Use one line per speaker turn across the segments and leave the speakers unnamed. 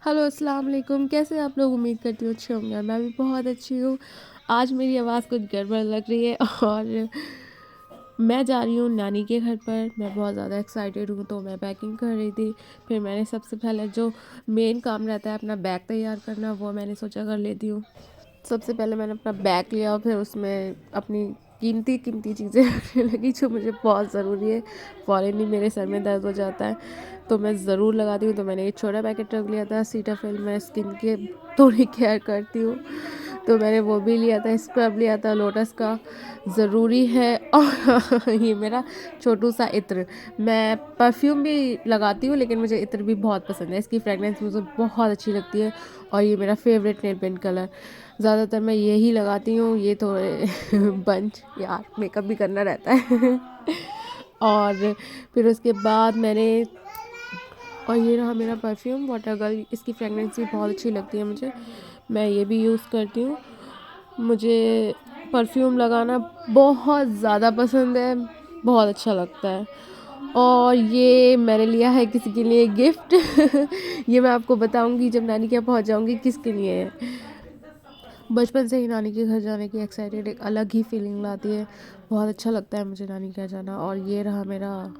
Hello, अस्सलाम वालेकुम। कैसे हैं आप लोग? उम्मीद करती हूँ अच्छे होंगे। मैं भी बहुत अच्छी हूँ। आज मेरी आवाज़ कुछ गड़बड़ लग रही है और मैं जा रही हूँ नानी के घर पर। मैं बहुत ज़्यादा एक्साइटेड हूँ, तो मैं पैकिंग कर रही थी। फिर मैंने सबसे पहले जो मेन काम रहता है अपना बैग तैयार करना, वो मैंने सोचा कर लेती हूँ। सबसे पहले मैंने अपना बैग लिया और फिर उसमें अपनी कीमती कीमती चीज़ें रखने लगी जो मुझे बहुत ज़रूरी है। फ़ौरन ही मेरे सर में दर्द हो जाता है तो मैं ज़रूर लगाती हूँ। तो मैंने ये छोटा पैकेट रख लिया था सीटाफिल। मैं स्किन के थोड़ी केयर करती हूँ तो मैंने वो भी लिया था। स्क्रब लिया था लोटस का, ज़रूरी है। और ये मेरा छोटू सा इत्र। मैं परफ्यूम भी लगाती हूँ लेकिन मुझे इत्र भी बहुत पसंद है। इसकी फ्रेगनेंस मुझे बहुत अच्छी लगती है और ये मेरा फेवरेट नेल पेंट कलर। ज़्यादातर मैं यही लगाती हूँ। ये थोड़े बंच यार मेकअप भी करना रहता है। और फिर उसके बाद मैंने और ये रहा मेरा परफ्यूम वाटर गर्ल। इसकी फ्रेगनेंस भी बहुत अच्छी लगती है मुझे। मैं ये भी यूज़ करती हूँ। मुझे परफ्यूम लगाना बहुत ज़्यादा पसंद है, बहुत अच्छा लगता है। और ये मैंने लिया है किसी के लिए गिफ्ट। ये मैं आपको बताऊंगी जब नानी के यहाँ पहुँच जाऊंगी किसके लिए है। बचपन से ही नानी के घर जाने की एक्साइटेड एक अलग ही फीलिंग लाती है। बहुत अच्छा लगता है मुझे नानी के यहाँ जाना। और ये रहा मेरा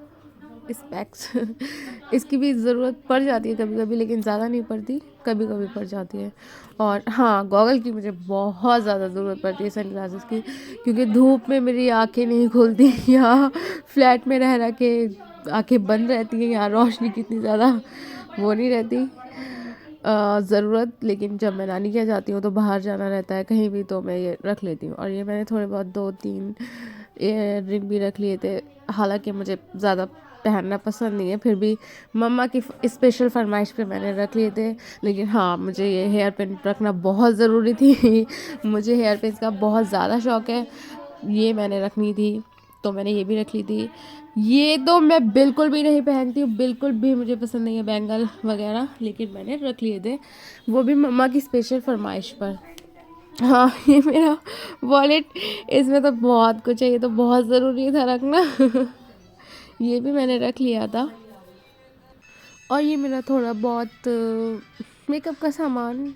स्पेक्स। इसकी भी ज़रूरत पड़ जाती है कभी कभी, लेकिन ज़्यादा नहीं पड़ती, कभी कभी पड़ जाती है। और हाँ, गॉगल की मुझे बहुत ज़्यादा ज़रूरत पड़ती है, सन ग्लासेस की, क्योंकि धूप में मेरी आंखें नहीं खुलती। यहाँ फ्लैट में रह के आंखें बंद रहती हैं। यहाँ रोशनी कितनी ज़्यादा वो नहीं रहती ज़रूरत। लेकिन जब मैं नानी के यहाँ जाती हूँ तो बाहर जाना रहता है कहीं भी, तो मैं ये रख लेती हूँ। और ये मैंने थोड़े बहुत 2-3 इयर रिंग भी रख लिए थे। हालांकि मुझे ज़्यादा पहनना पसंद नहीं है, फिर भी मम्मा की स्पेशल फरमाइश पे मैंने रख लिए थे। लेकिन हाँ, मुझे ये हेयर पिन रखना बहुत ज़रूरी थी। मुझे हेयर पिन का बहुत ज़्यादा शौक़ है। ये मैंने रखनी थी तो मैंने ये भी रख ली थी। ये तो मैं बिल्कुल भी नहीं पहनती हूँ, बिल्कुल भी मुझे पसंद नहीं है बैंगल वगैरह, लेकिन मैंने रख लिए थे, वो भी मम्मा की स्पेशल फरमाइश पर। हाँ, ये मेरा वॉलेट, इसमें तो बहुत कुछ है, ये तो बहुत ज़रूरी था रखना। ये भी मैंने रख लिया था। और ये मेरा थोड़ा बहुत मेकअप का सामान।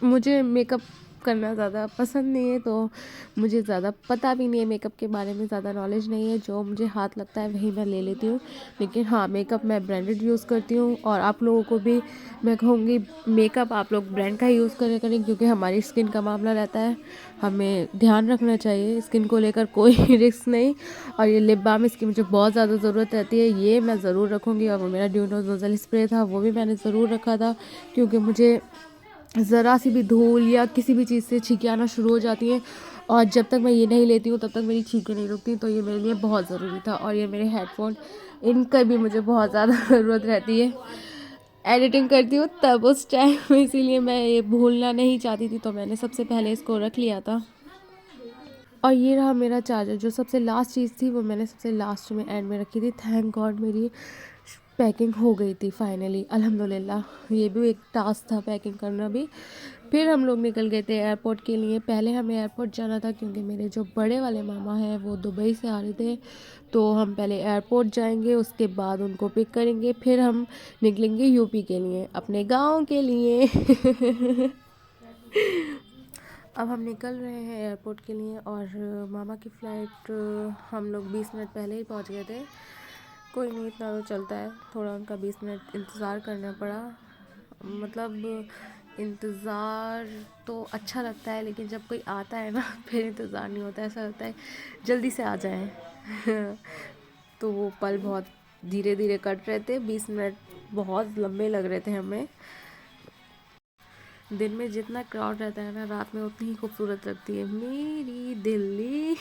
मुझे मेकअप करना ज़्यादा पसंद नहीं है, तो मुझे ज़्यादा पता भी नहीं है, मेकअप के बारे में ज़्यादा नॉलेज नहीं है। जो मुझे हाथ लगता है वही मैं ले लेती हूँ। लेकिन हाँ, मेकअप मैं ब्रांडेड यूज़ करती हूँ। और आप लोगों को भी मैं कहूँगी मेकअप आप लोग ब्रांड का ही यूज़ करें, क्योंकि हमारी स्किन का मामला रहता है, हमें ध्यान रखना चाहिए स्किन को लेकर, कोई रिस्क नहीं। और ये लिप बाम, इसकी मुझे बहुत ज़्यादा ज़रूरत रहती है, ये मैं ज़रूर रखूँगी। और वो मेरा ड्यू नोज़ नोज़ल स्प्रे था, वो भी मैंने ज़रूर रखा था, क्योंकि मुझे ज़रा सी भी धूल या किसी भी चीज़ से छींकें आना शुरू हो जाती हैं, और जब तक मैं ये नहीं लेती हूँ तब तक मेरी छींकें नहीं रुकती। तो ये मेरे लिए बहुत ज़रूरी था। और ये मेरे हेडफोन, इनका भी मुझे बहुत ज़्यादा ज़रूरत रहती है। एडिटिंग करती हूँ तब उस टाइम, इसीलिए मैं ये भूलना नहीं चाहती थी, तो मैंने सबसे पहले इसको रख लिया था। और ये रहा मेरा चार्जर, जो सबसे लास्ट चीज़ थी वो मैंने सबसे लास्ट में एंड में रखी थी। थैंक गॉड मेरी पैकिंग हो गई थी फाइनली, अल्हम्दुलिल्लाह। ये भी एक टास्क था पैकिंग करना भी। फिर हम लोग निकल गए थे एयरपोर्ट के लिए। पहले हमें एयरपोर्ट जाना था क्योंकि मेरे जो बड़े वाले मामा हैं वो दुबई से आ रहे थे, तो हम पहले एयरपोर्ट जाएंगे, उसके बाद उनको पिक करेंगे, फिर हम निकलेंगे यूपी के लिए, अपने गाँव के लिए। अब हम निकल रहे हैं एयरपोर्ट के लिए। और मामा की फ़्लाइट हम लोग 20 मिनट पहले ही पहुंच गए थे। कोई नहीं, इतना तो चलता है। थोड़ा उनका 20 मिनट इंतज़ार करना पड़ा। मतलब इंतज़ार तो अच्छा लगता है, लेकिन जब कोई आता है ना फिर इंतज़ार नहीं होता, ऐसा लगता है जल्दी से आ जाएं। तो वो पल बहुत धीरे धीरे कट रहे थे। 20 मिनट बहुत लंबे लग रहे थे हमें। दिन में जितना क्राउड रहता है ना, रात में उतनी ही खूबसूरत लगती है मेरी दिल्ली।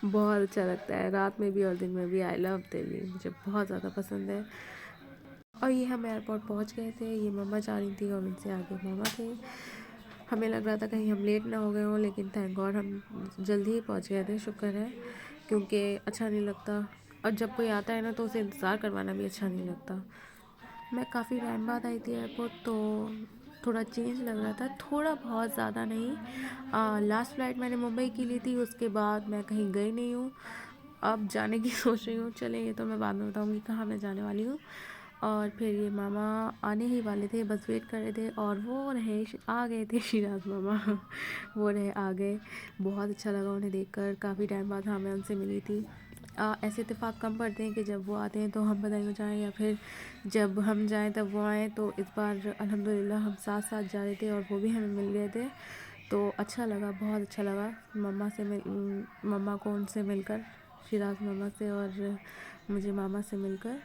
बहुत अच्छा लगता है रात में भी और दिन में भी। आई लव दिल्ली, मुझे बहुत ज़्यादा पसंद है। और ये हम एयरपोर्ट पहुंच गए थे। ये मम्मा जा रही थी और उनसे आगे मामा थे। हमें लग रहा था कहीं हम लेट ना हो गए हों, लेकिन थैंक गॉड हम जल्दी ही पहुंच गए थे, शुक्र है। क्योंकि अच्छा नहीं लगता, और जब कोई आता है ना तो उसे इंतज़ार करवाना भी अच्छा नहीं लगता। मैं काफ़ी टाइम बाद आई थी एयरपोर्ट, तो थोड़ा चेंज लग रहा था, थोड़ा बहुत ज़्यादा नहीं। लास्ट फ़्लाइट मैंने मुंबई की ली थी, उसके बाद मैं कहीं गई नहीं हूँ। अब जाने की सोच रही हूँ। चले, ये तो मैं बाद में बताऊँगी कहाँ मैं जाने वाली हूँ। और फिर ये मामा आने ही वाले थे, बस वेट कर रहे थे और वो रहे आ गए थे शिराज मामा। वो रहे आ गए। बहुत अच्छा लगा उन्हें देखकर, काफ़ी टाइम बाद हाँ मैं उनसे मिली थी। ऐसे इत्तेफाक कम पड़ते हैं कि जब वो आते हैं तो हम बधाई हो जाएं या फिर जब हम जाएं तब वो आएँ। तो इस बार अल्हम्दुलिल्लाह हम साथ साथ जा रहे थे और वो भी हमें मिल गए थे, तो अच्छा लगा, बहुत अच्छा लगा मम्मा को उनसे मिलकर, शिराज मामा से और मुझे मामा से मिलकर।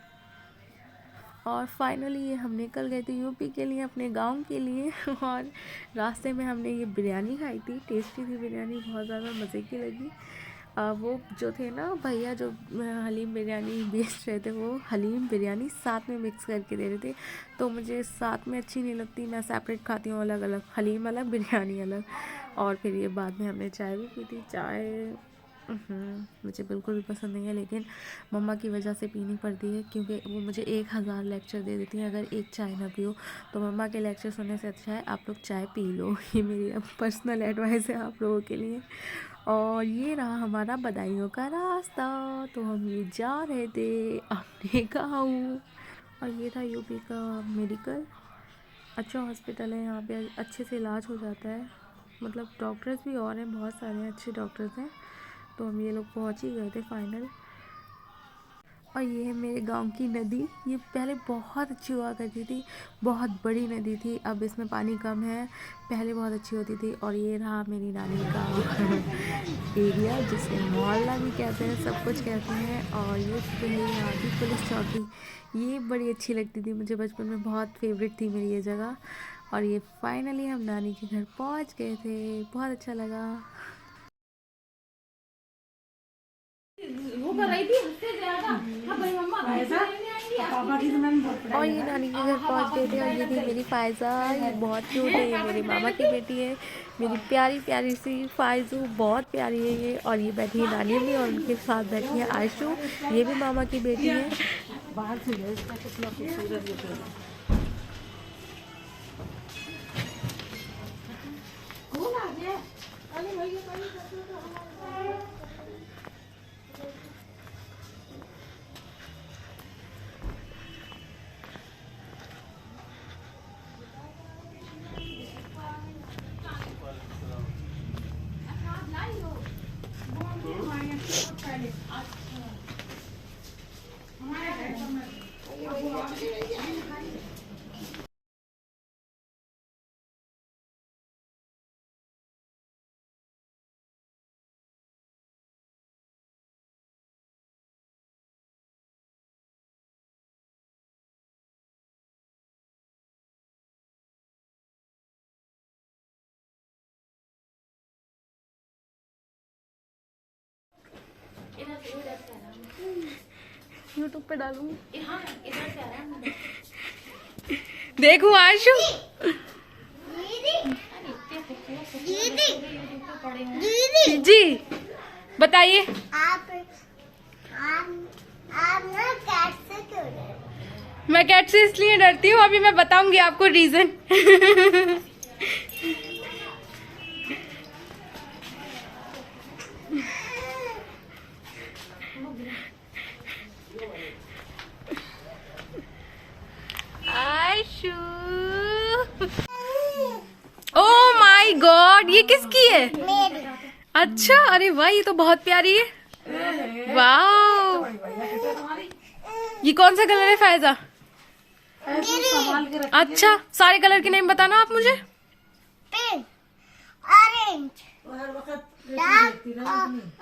और फाइनली ये हम निकल गए थे यूपी के लिए, अपने गांव के लिए। और रास्ते में हमने ये बिरयानी खाई थी, टेस्टी थी बिरयानी, बहुत ज़्यादा मज़े की लगी। वो जो थे ना भैया जो हलीम बिरयानी बेच रहे थे, वो हलीम बिरयानी साथ में मिक्स करके दे रहे थे। तो मुझे साथ में अच्छी नहीं लगती, मैं सेपरेट खाती हूँ, अलग अलग, हलीम अलग बिरयानी अलग। और फिर ये बाद में हमने चाय भी पी थी। चाय मुझे बिल्कुल भी पसंद नहीं है, लेकिन मम्मा की वजह से पीनी पड़ती है, क्योंकि वो मुझे 1000 लेक्चर दे देती हैं अगर एक चाय ना पियो। तो मम्मा के लेक्चर सुनने से अच्छा है आप लोग चाय पी लो। ये मेरी अब पर्सनल एडवाइस है आप लोगों के लिए। और ये रहा हमारा बदायूं का रास्ता, तो हम ये जा रहे थे अपने गाँव। और ये था यूपी का मेडिकल, अच्छा हॉस्पिटल है, यहाँ पे अच्छे से इलाज हो जाता है, मतलब डॉक्टर्स भी और हैं, बहुत सारे अच्छे डॉक्टर्स हैं। तो हम ये लोग पहुँच ही गए थे फाइनल। और ये है मेरे गांव की नदी, ये पहले बहुत अच्छी हुआ करती थी, बहुत बड़ी नदी थी, अब इसमें पानी कम है, पहले बहुत अच्छी होती थी। और ये रहा मेरी नानी का एरिया, जिसे मोहल्ला भी कहते हैं, सब कुछ कहते हैं। और ये रही यहाँ की पुलिस चौकी, ये बड़ी अच्छी लगती थी मुझे, बचपन में बहुत फेवरेट थी मेरी ये जगह। और ये फाइनली हम नानी के घर पहुँच गए थे, बहुत अच्छा लगा। वो कर रही थी हद से ज्यादा। हाँ भाई मम्मा ऐसा पापा की तो मैंने बहुत। और ये नानी के घर पहुंच गए थे और ये थी मेरी फायजा, ये बहुत क्यूट है, ये मेरे मामा की बेटी है, मेरी प्यारी प्यारी सी फायजू, बहुत प्यारी है ये। और ये बैठी है नानी भी, और उनके साथ बैठी है आयशू, ये भी मामा की बेटी है। बाहर से इसका कितना खूबसूरत यूट्यूब पे डालूंगी। देखो आशु जी बताइए, आप ना कैट से क्यों डरते? मैं कैट से इसलिए डरती हूँ, अभी मैं बताऊंगी आपको reason. Ashu oh my God, ये किसकी है? मेरी। अच्छा, अरे वाह, ये तो बहुत प्यारी है। वाह, ये कौन सा कलर है फायजा? अच्छा, सारे कलर के नेम बताना आप मुझे। Pink, orange,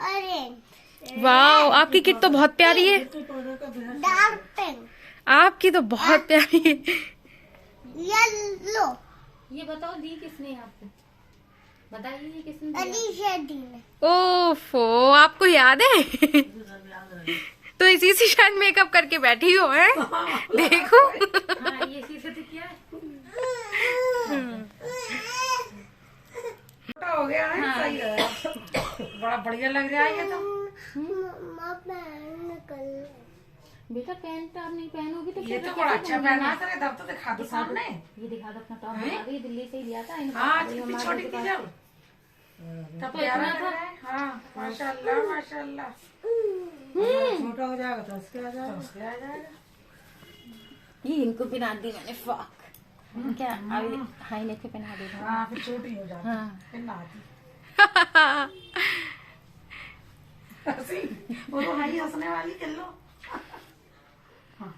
orange. वाह, आपकी किट तो बहुत प्यारी है। Dark pink. आपकी तो बहुत प्यारी है। येलो। ये बताओ दी किसने आपको? बताइए किसने? अलीशा दी ने। ओफो, आपको याद है? तो इसी से शायद मेकअप करके बैठी हो है। देखो। हाँ, ये इसी से तो किया है। छोटा हो गया है। हाँ। सही है। बड़ा बढ़िया लग रहा है ये तो। बेटा पैंट आप नहीं पहनोगी तो ये तो बड़ा अच्छा पहना था, तब तो दिखा दो सामने। ये दिखा दो अपना टॉप, आ गई दिल्ली से ही लिया था। हाँ, कितनी छोटी थी जब, तब प्यारा था। हाँ, माशाल्लाह माशाल्लाह। छोटा हो जाएगा तो उसके आ जाएगा, उसके आ जाएगा।
ये इनको पहना दी मैंने फ्रॉक। क्या अभी हाई नेक पे पहना दी।
हाँ फिर छोटी हो जाती।
हाँ।
फिर नहाती। हंसी वो तो है ही हंसने वाली, कर लो। हाँ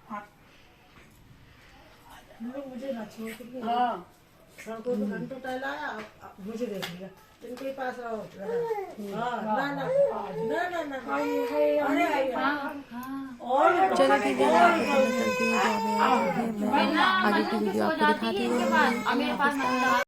हाँ मुझे ना छोड़ के। हाँ सबको तो घंटों टहलाया, मुझे देख लिया इनके पास रहो। हाँ ना ना ना ना ना अरे और
चलो ठीक है, मैं आपको मैं चलती हूँ, जो मैं आगे की वीडियो आपको दिखाती रहूँगी।